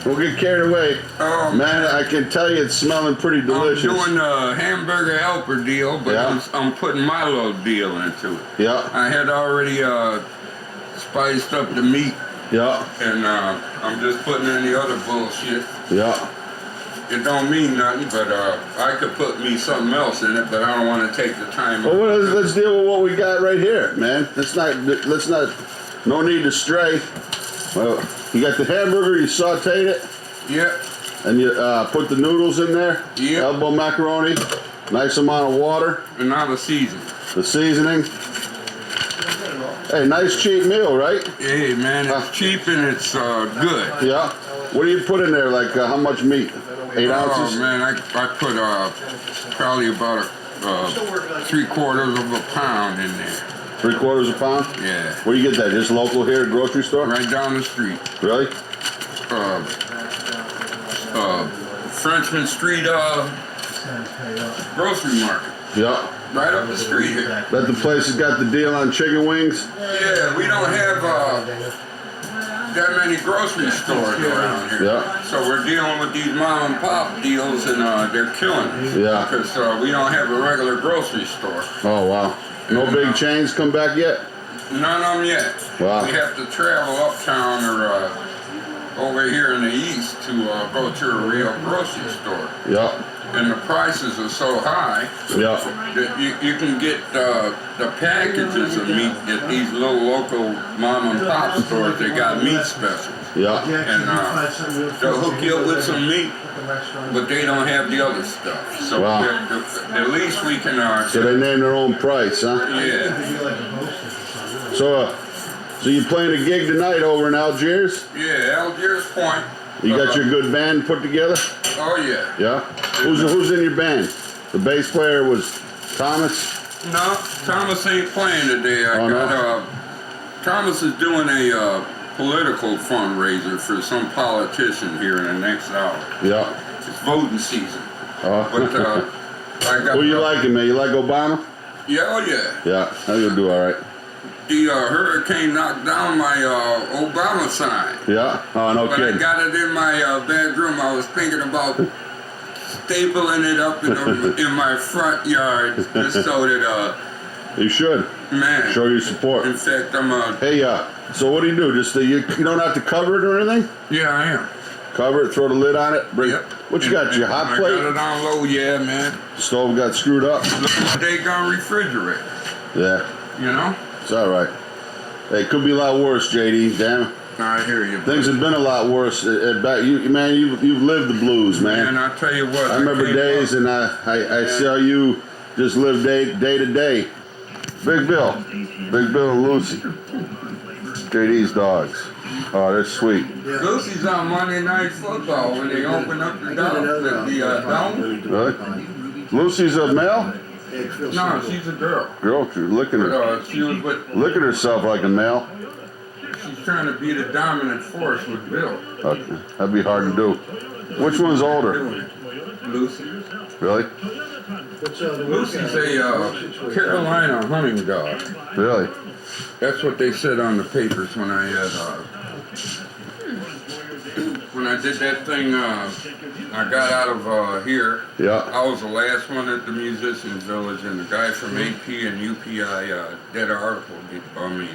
We'll get carried away. Oh, man, I can tell you it's smelling pretty delicious. I'm doing the hamburger helper deal, but I'm putting my little deal into it. Yeah. I had already spiced up the meat. Yeah. And I'm just putting in the other bullshit. Yeah. It don't mean nothing, but I could put me something else in it, but I don't want to take the time. Well, let's deal with what we got right here, man. Let's not, no need to stray. Well, you got the hamburger, you sauteed it. Yeah. And you put the noodles in there. Yeah. Elbow macaroni, nice amount of water. And now the seasoning. The seasoning. Hey, nice cheap meal, right? Hey, man, it's cheap and it's good. Yeah. What do you put in there? Like how much meat? 8 ounces? Oh man, I put probably about 3/4 of a pound in there. 3/4 of a pound? Yeah. Where do you get that? Just local here at grocery store? Right down the street. Really? Frenchman Street grocery market. Yeah. Right up the street here. That the place that's got the deal on chicken wings? Yeah, we don't have that many grocery stores around here. Yeah. So we're dealing with these mom and pop deals, and they're killing us. Yeah. Because we don't have a regular grocery store. Oh, wow. No big chains come back yet? None of them yet. Wow. We have to travel uptown or over here in the east to go to a real grocery store. Yeah. And the prices are so high that you can get the packages of meat at these little local mom and pop stores. They got meat specials. Yeah. And they'll hook you up with some meat, but they don't have the other stuff. So at least we can... so they name their own price, huh? Yeah. So you playing a gig tonight over in Algiers? Yeah, Algiers Point. You got your good band put together? Oh, yeah. Yeah? Who's in your band? The bass player was Thomas? No, Thomas ain't playing today. Thomas is doing a political fundraiser for some politician here in the next hour. Yeah. It's voting season. Oh. But I got... Who you liking, man? You like Obama? Yeah, oh yeah. Yeah, he'll do all right. The hurricane knocked down my Obama sign. Yeah? Oh, no kidding. But I got it in my bedroom. I was thinking about stapling it up in my front yard just so that... you should. Man. Show your support. In fact, I'm... Hey, so what do you do? Just you don't have to cover it or anything? Yeah, I am. Cover it, throw the lid on it. Yep. What you got? Your hot plate? I got it on low, yeah, man. Stove got screwed up. Look at the daggone refrigerator. Yeah. You know? It's all right. Hey, it could be a lot worse, JD. Damn. I hear you. Things have been a lot worse. You've lived the blues, man. And I tell you what. I remember days, and I saw you just live day to day. Big Bill and Lucy. JD's dogs. Oh, they're sweet. Yeah. Lucy's on Monday Night Football when they open up the dome. Really? Lucy's a male? No, she's a girl. Girl, she's licking her. She was with... Licking herself like a male. She's trying to be the dominant force with Bill. Okay. That'd be hard to do. Which one's older? Lucy. Really? Lucy's a Carolina hunting dog. Really? That's what they said on the papers when I had... when I did that thing, I got out of here. Yeah. I was the last one at the Musicians Village, and the guy from AP and UPI did an article on me.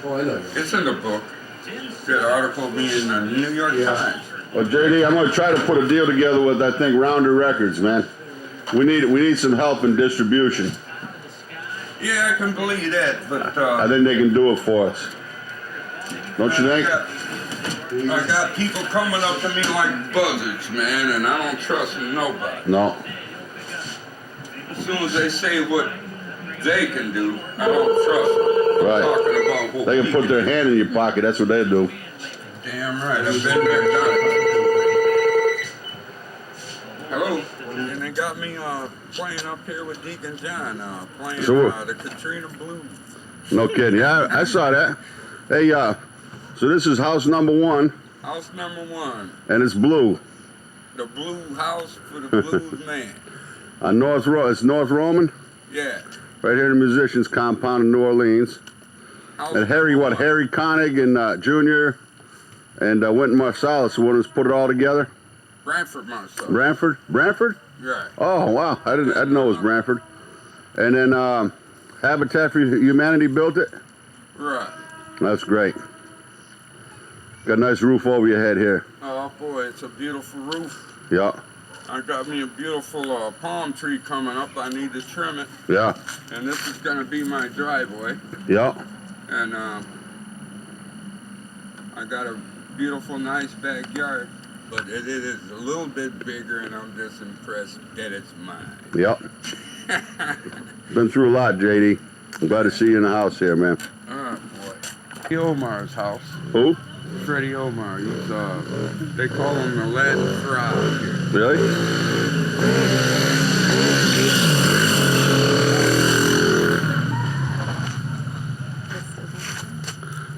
Oh, I know. It's in the book. Did an article of me in the New York Times. Well, JD, I'm going to try to put a deal together with, I think, Rounder Records, man. We need some help in distribution. Yeah, I can believe that, but... I think they can do it for us. Don't you think? I got people coming up to me like buzzards, man, and I don't trust nobody. No. As soon as they say what they can do, I don't trust them. Right. Talking about what They can put their hand in your pocket. That's what they do. Damn right. I've been there, done it. Hello. And they got me playing up here with Deacon John, playing the Katrina Blues. No kidding. Yeah, I saw that. Hey, so this is house number 1. House number 1. And it's blue. The blue house for the blues man. On it's North Roman? Yeah. Right here in the Musicians Compound in New Orleans. House and Harry Connick and Jr. And Wynton Marsalis, the one who's put it all together. Branford Marcel. Branford? Branford? Right. Oh wow, I didn't know it was Branford. And then Habitat for Humanity built it. Right. That's great. Got a nice roof over your head here. Oh boy, it's a beautiful roof. Yeah. I got me a beautiful palm tree coming up. I need to trim it. Yeah. And this is gonna be my driveway. Yeah. And I got a beautiful, nice backyard. But it is a little bit bigger, and I'm just impressed that it's mine. Yep. Been through a lot, JD. I'm glad to see you in the house here, man. Oh boy. Freddie Omar's house. Who? Freddie Omar. He's they call him the Latin Throb here. Really?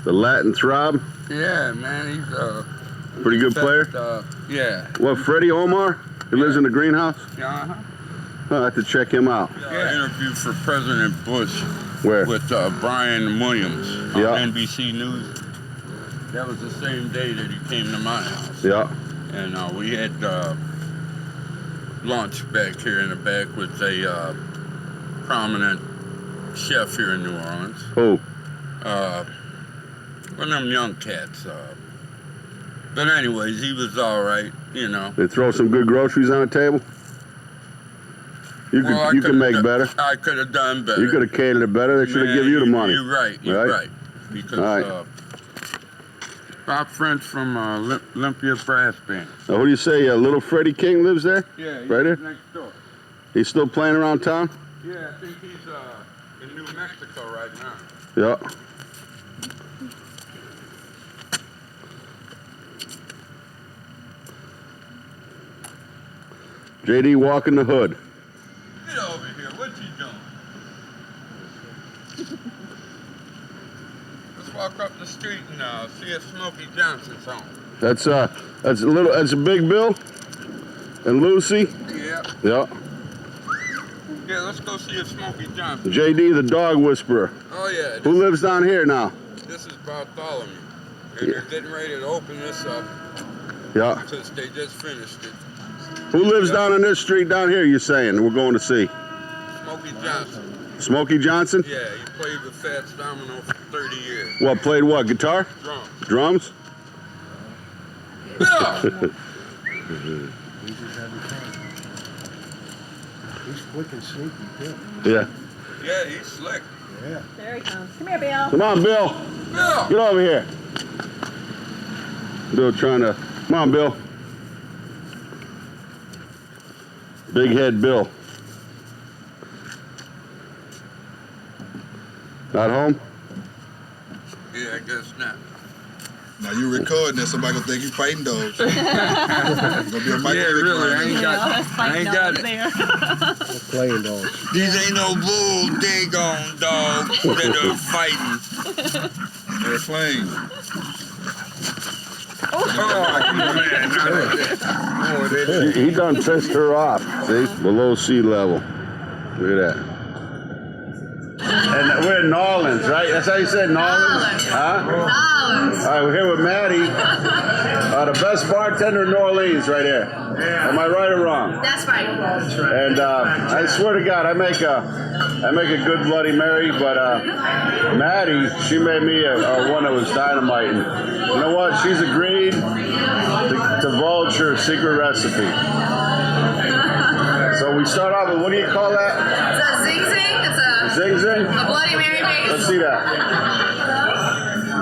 The Latin Throb? Yeah, man. He's pretty good player? Yeah. What, Freddie Omar? He lives in the greenhouse? Uh-huh. I'll have to check him out. Yeah. Interview for President Bush. Where? With Brian Williams on Yeah. NBC News. That was the same day that he came to my house. Yeah. And we had lunch back here in the back with a prominent chef here in New Orleans. Who? One of them young cats. But anyways, he was all right, you know. They throw some good groceries on the table? You can make better. I could have done better. You could have catered it better. They should have given you the money. You're right. You're right. Because Bob French from Olympia Brass Band. Now, who do you say? Little Freddie King lives there? Yeah, he's right here? next door. He's still playing around town? Yeah, I think he's in New Mexico right now. Yeah. JD walking the hood. Get over here. What you doing? Let's walk up the street and see if Smokey Johnson's home. That's a Big Bill and Lucy. Yeah. Yeah. Yeah, let's go see if Smokey Johnson. JD the dog whisperer. Oh yeah. Who lives down here now? This is Bartholomew. And they're getting ready to open this up. Yeah. Since they just finished it. Who lives down on this street down here, you saying, we're going to see? Smokey Johnson. Smokey Johnson? Yeah, he played with Fats Domino for 30 years. What, played what, guitar? Drums. Drums? Yeah! He's quick and sneaky, too. Yeah. Yeah, he's slick. Yeah. There he comes. Come here, Bill. Come on, Bill. Bill! Get over here. Bill trying to, come on, Bill. Big head Bill. Not home? Yeah, I guess not. Now you recording this, somebody gonna think you fighting dogs. Gonna be a Yeah, really, I ain't got it. Playing dogs. These ain't no bull daggone dogs that are fighting. They're playing. Oh, man, not like that. He done pissed her off. See? Below sea level. Look at that. And we're in Orleans, right? That's how you said Orleans? Huh? All right, we're here with Maddie, the best bartender in New Orleans right here. Am I right or wrong? That's right. And I swear to God, I make a good Bloody Mary, but Maddie, she made me a one that was dynamite. And you know what? She's agreed to divulge her secret recipe. So we start off with, what do you call that? It's a zing-zing. It's Zing Zing? a Bloody Mary base. Let's see that.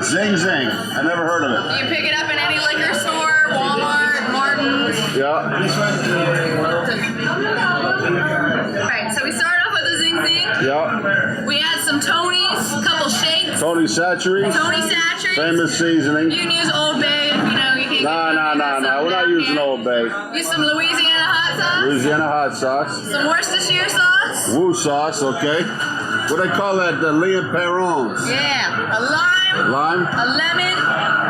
Zing Zing. I never heard of it. You can pick it up in any liquor store, Walmart, Martin's. Yeah. Alright, so we start off with the zing-zing. Yeah. We add some Tony's, a couple shakes. Tony Satchery. Tony Satchery. Famous seasoning. You can use Old Bay if you know you can't. Nah. We're not using Old Bay. Use some Louisiana hot sauce. Louisiana hot sauce. Some Worcestershire sauce. Woo sauce, okay. What do they call that? The Leon Perrons. Yeah. A lime. Lime? A lemon.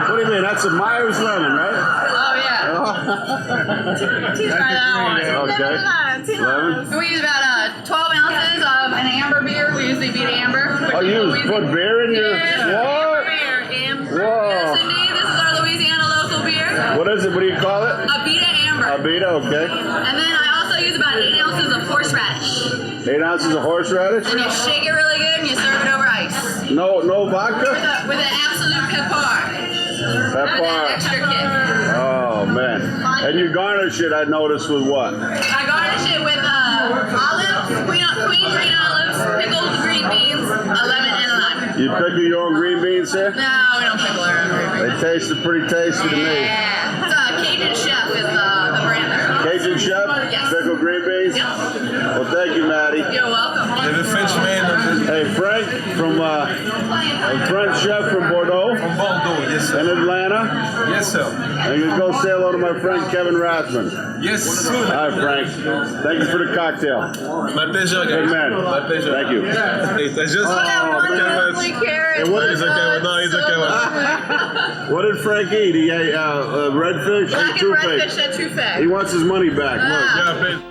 What do you mean? That's a Myers lemon, right? Oh yeah. Two by that one. Okay. Lemon. We use about 12 ounces of an amber beer. We usually beat amber. Oh, you put beer in your... Yeah, What? amber beer. Whoa. Yes, indeed. This is our Louisiana what do you call it? Abita amber. Abita, okay. And then I also use about 8 ounces of horseradish. 8 ounces of horseradish? And you shake it really good and you serve it over ice. No vodka? With an absolute pepper. Pepper. Extra kick. Oh man. And you garnish it, I noticed, with what? I garnish it with olives, queen green olives, pickled green beans, a lemon, and a lime. You pickle your own green beans here? No, we don't pickle our own green beans. They tasted pretty tasty to me. Yeah. It's Cajun Chef is the brand there. Cajun Chef? Yes. Pickled green beans? Yep. Well, thank you, Maddie. You're welcome. Hey, Frank from a French chef from Bordeaux. From Bordeaux, yes sir. In Atlanta. Yes sir. And you go say hello to my friend Kevin Rathman. Yes sir. Hi, Frank. Thank you for the cocktail. My pleasure, guys. Good man. My pleasure. Thank you. Hey, that's just. Hey, what did Frank eat? He ate redfish Black and and toothache. redfish and toothache. He wants his money back. Look. Yeah, babe.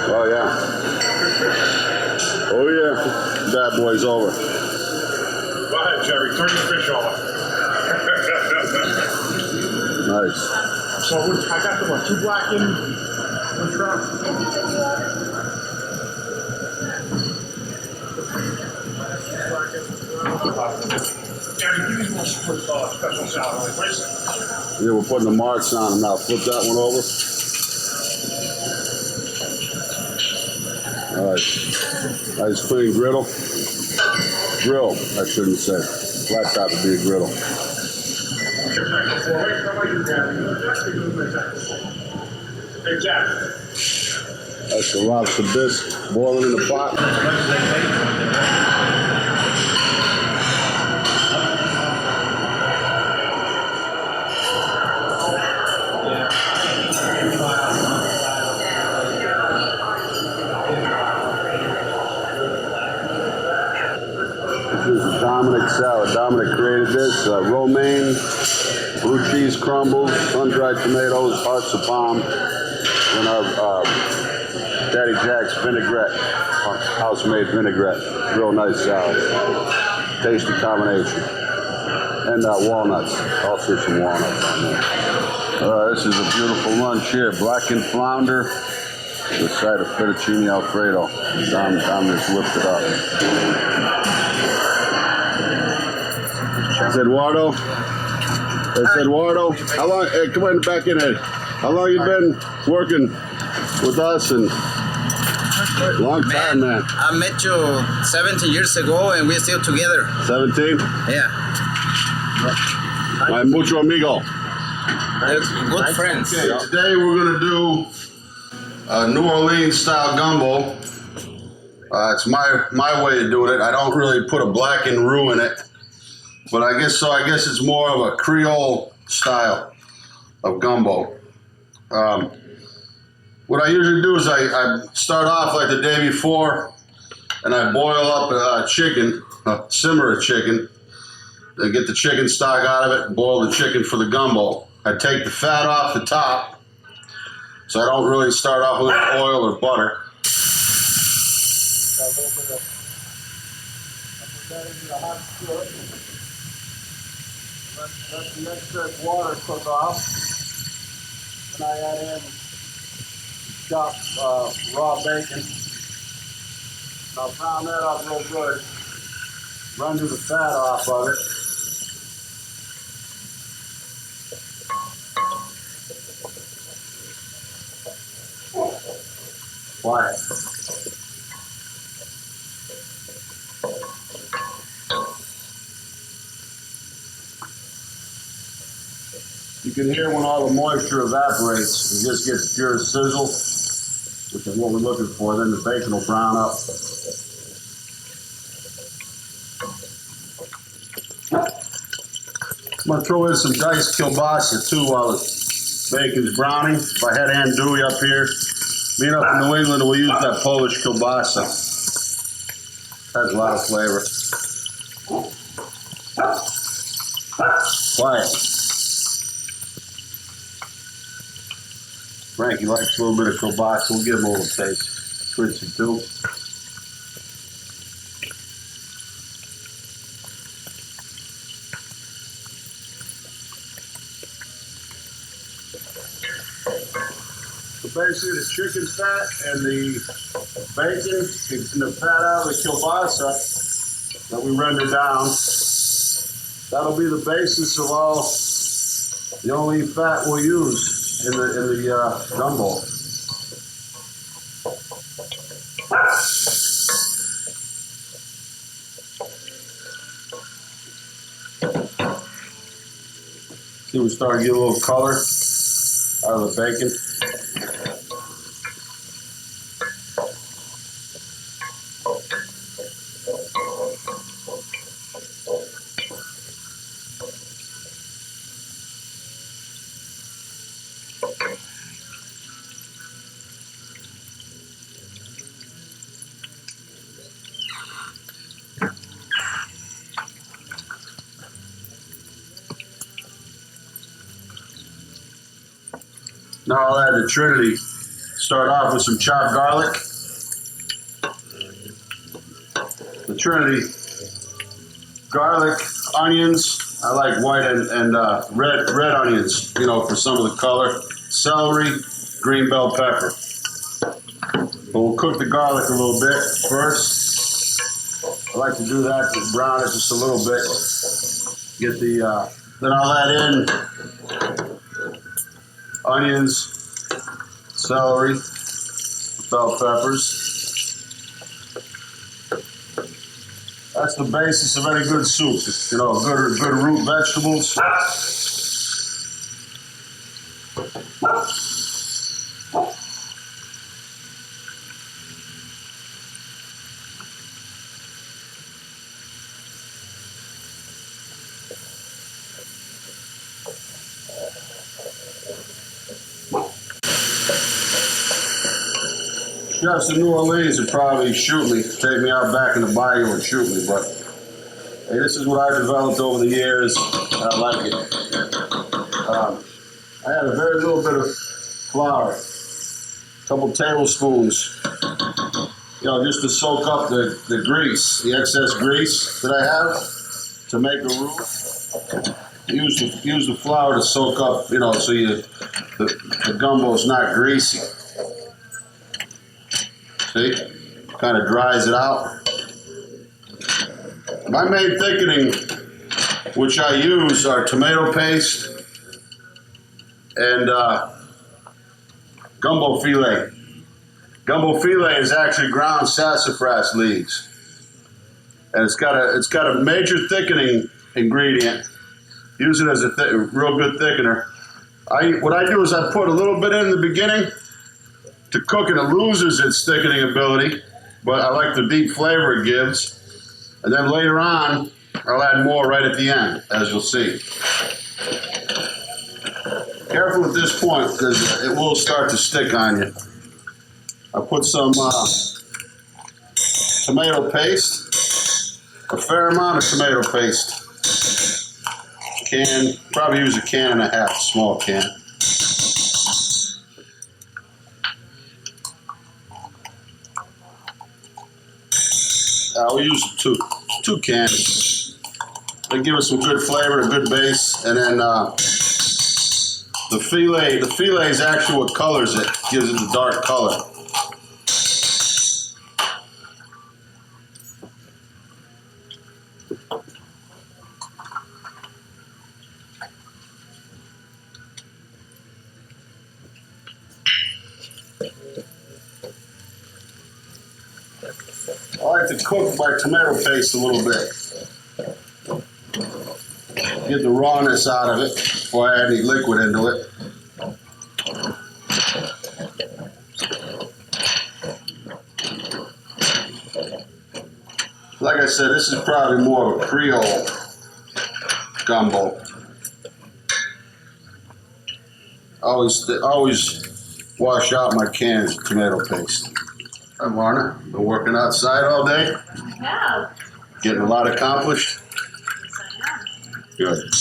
Oh, yeah. Oh, yeah. Bad boy's over. Go ahead, Jerry. Turn your fish over. Nice. So I got the one, 2 black and 1 trout. Jerry, give me one special salad, please. Yeah, we're putting the marks on them now. Flip that one over. All right. Nice clean griddle. Grill, I shouldn't say. Flat top would be a griddle. Exactly. That's the lobster bisque boiling in the pot. This is a Dominic salad. Dominic created this. Romaine, blue cheese crumbles, sun-dried tomatoes, hearts of palm, and our Daddy Jack's vinaigrette, house-made vinaigrette. Real nice salad. Tasty combination. And walnuts. Also some walnuts on there. This is a beautiful lunch here. Blackened flounder with a side of fettuccine alfredo. Dom just whipped it up. It's Eduardo. It's Eduardo. How long? Hey, come on back in here. How long you been working with us? And long time, man. I met you 17 years ago, and we're still together. 17. Yeah, My mucho amigo. good friends. Okay, today we're gonna do New Orleans style gumbo. It's my way of doing it. I don't really put a blackened roux in it, but I guess it's more of a Creole style of gumbo. What I usually do is I start off like the day before, and I boil up chicken, simmer a chicken. Then get the chicken stock out of it, boil the chicken for the gumbo. I take the fat off the top, so I don't really start off with oil or butter. I put that into the hot skillet. Let the excess water cook off. Then I add in chopped raw bacon. I'll pound that up real good. Run the fat off of it. Quiet. You can hear when all the moisture evaporates. You just get pure sizzle, which is what we're looking for. Then the bacon will brown up. I'm going to throw in some diced kielbasa too while the bacon's browning. If I had andouille up here, being up in New England, we'll use that Polish kielbasa. Has a lot of flavor. Quiet. Frankie likes a little bit of kielbasa. We'll give him a little taste. Switch it too. So basically the chicken fat and the bacon and the fat out of the kielbasa that we render down, that'll be the basis of all the only fat we'll use in the gumbo. See, we start to get a little color out of the bacon. Now I'll add the Trinity. Start off with some chopped garlic. The Trinity, garlic, onions. I like white and red onions, you know, for some of the color. Celery, green bell pepper. But we'll cook the garlic a little bit first. I like to do that to brown it just a little bit. Get the, then I'll add in onions, celery, bell peppers. That's the basis of any good soup. You know, good root vegetables. Chefs in New Orleans would probably shoot me, take me out back in the bayou and shoot me, but hey, this is what I developed over the years. I like it. I had a very little bit of flour, a couple tablespoons, you know, just to soak up the grease, the excess grease that I have to make a roux. Use the flour to soak up, you know, so the gumbo's not greasy. See? Kind of dries it out. My main thickening, which I use, are tomato paste and gumbo filet. Gumbo filet is actually ground sassafras leaves, and it's got a major thickening ingredient. Use it as a real good thickener. What I do is I put a little bit in the beginning to cook it. It loses its thickening ability, but I like the deep flavor it gives. And then later on, I'll add more right at the end, as you'll see. Careful at this point, because it will start to stick on you. I put some tomato paste, a fair amount of tomato paste. Probably use a can and a half, a small can. We'll use two cans. They give us some good flavor, a good base, and then the filet is actually what colors it, gives it the dark color. like to cook my tomato paste a little bit. Get the rawness out of it before I add any liquid into it. Like I said, this is probably more of a Creole gumbo. Always wash out my cans of tomato paste. Hi, Marna. Been working outside all day? Yeah. Getting a lot accomplished? Good.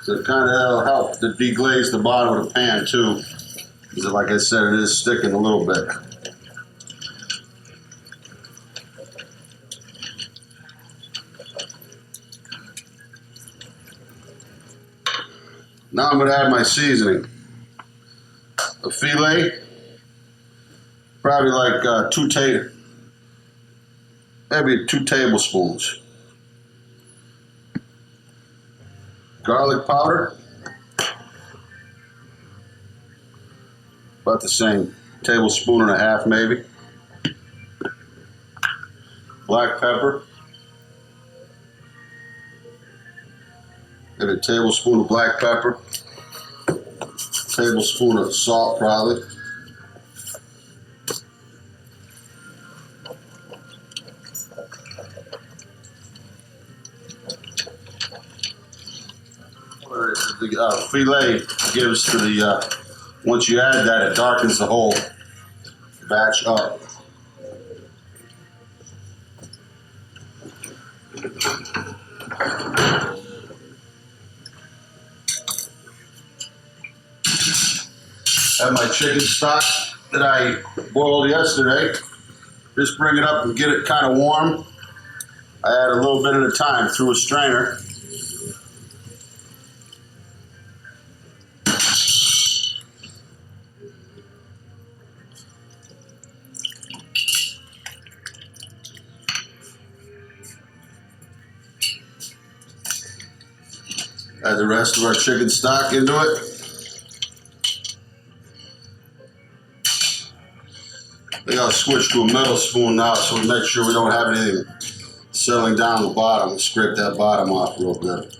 So it kind of help to deglaze the bottom of the pan too. Because like I said, it is sticking a little bit. Now I'm going to add my seasoning. A filet, probably like maybe 2 tablespoons. Garlic powder, about the same, tablespoon and a half maybe. Black pepper, maybe a tablespoon of black pepper. Tablespoon of salt probably. The filet gives to the, once you add that, it darkens the whole batch up. Have my chicken stock that I boiled yesterday. Just bring it up and get it kind of warm. I add a little bit at a time through a strainer. Add the rest of our chicken stock into it. I think I'll switch to a metal spoon now so we make sure we don't have anything settling down the bottom. Scrape that bottom off real good.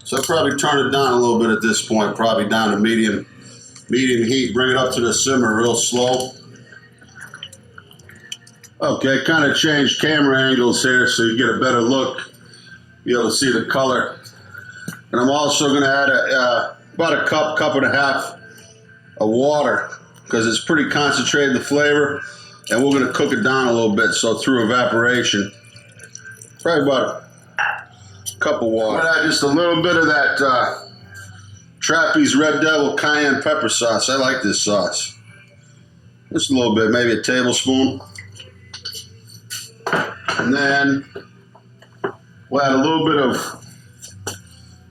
So I'll probably turn it down a little bit at this point, probably down to medium heat. Bring it up to the simmer real slow. Okay, kind of changed camera angles here so you get a better look. Be able to see the color. And I'm also going to add about a cup and a half of water because it's pretty concentrated, the flavor, and we're going to cook it down a little bit, so through evaporation. Probably about a cup of water. I'm going to add just a little bit of that Trappy's Red Devil cayenne pepper sauce. I like this sauce. Just a little bit, maybe a tablespoon. And then we'll add a little bit of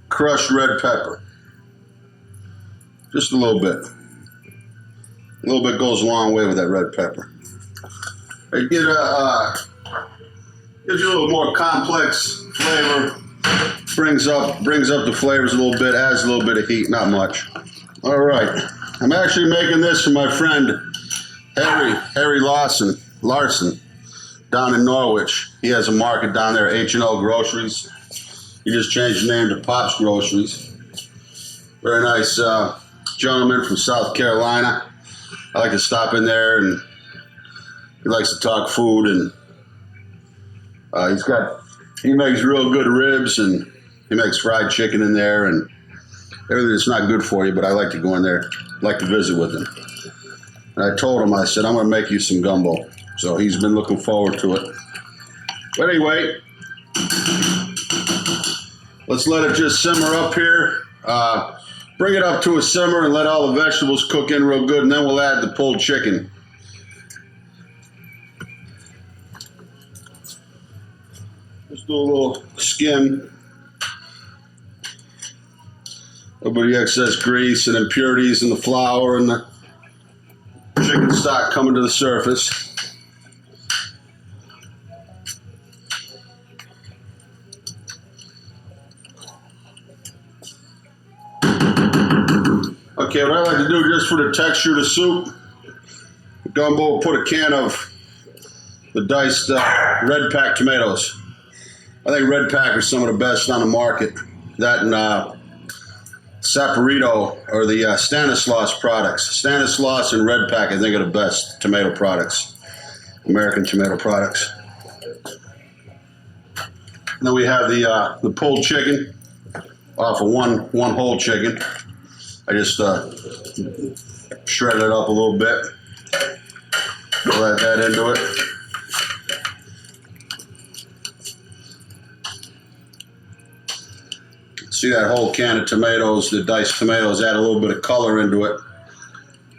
crushed red pepper. Just a little bit. A little bit goes a long way with that red pepper. It gives you a little more complex flavor. Brings up the flavors a little bit, adds a little bit of heat, not much. All right. I'm actually making this for my friend Harry Larson down in Norwich. He has a market down there, H&O Groceries. He just changed the name to Pop's Groceries. Very nice gentleman from South Carolina. I like to stop in there, and he likes to talk food, and he makes real good ribs, and he makes fried chicken in there, and everything that's not good for you, but I like to go in there, like to visit with him. And I told him, I said, I'm going to make you some gumbo. So he's been looking forward to it. But anyway, let's let it just simmer up here. Bring it up to a simmer and let all the vegetables cook in real good, and then we'll add the pulled chicken. Just do a little skim. A little bit of excess grease and impurities in the flour and the chicken stock coming to the surface. Okay, what I like to do just for the texture of the soup, gumbo, put a can of the diced red pack tomatoes. I think red pack are some of the best on the market. That and Saporito or the Stanislaus products. Stanislaus and red pack, I think, are the best tomato products, American tomato products. And then we have the pulled chicken off of one whole chicken. I just shredded it up a little bit. We'll add that into it. See that whole can of tomatoes, the diced tomatoes, add a little bit of color into it.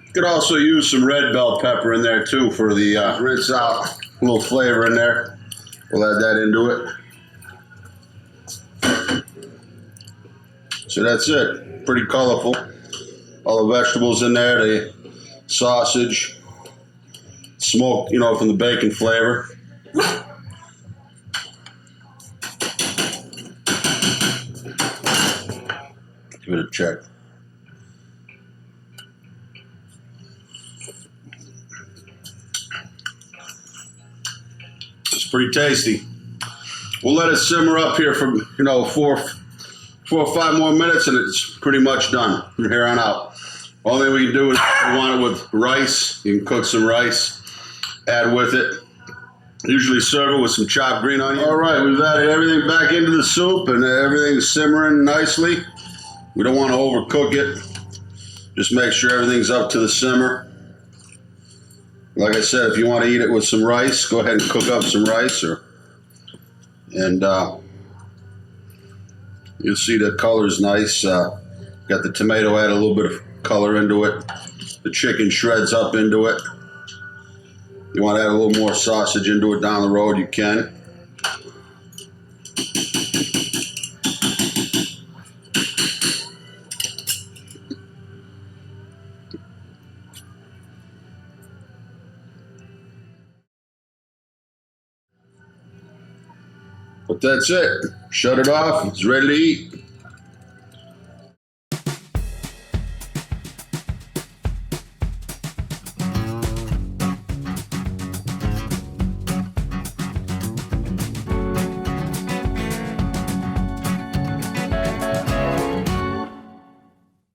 You could also use some red bell pepper in there too for the rinse out, a little flavor in there. We'll add that into it. So that's it, pretty colorful. All the vegetables in there, the sausage, smoke, you know, from the bacon flavor. Give it a check. It's pretty tasty. We'll let it simmer up here for, you know, 4 or 5 more minutes, and it's pretty much done from here on out. Only thing we can do is if you want it with rice, you can cook some rice, add with it. Usually serve it with some chopped green onion. All right, we've added everything back into the soup, and everything's simmering nicely. We don't want to overcook it. Just make sure everything's up to the simmer. Like I said, if you want to eat it with some rice, go ahead and cook up some rice, and you'll see the color's nice. Got the tomato, add a little bit of color into it. The chicken shreds up into it. You want to add a little more sausage into it down the road, you can. But that's it. Shut it off. It's ready to eat.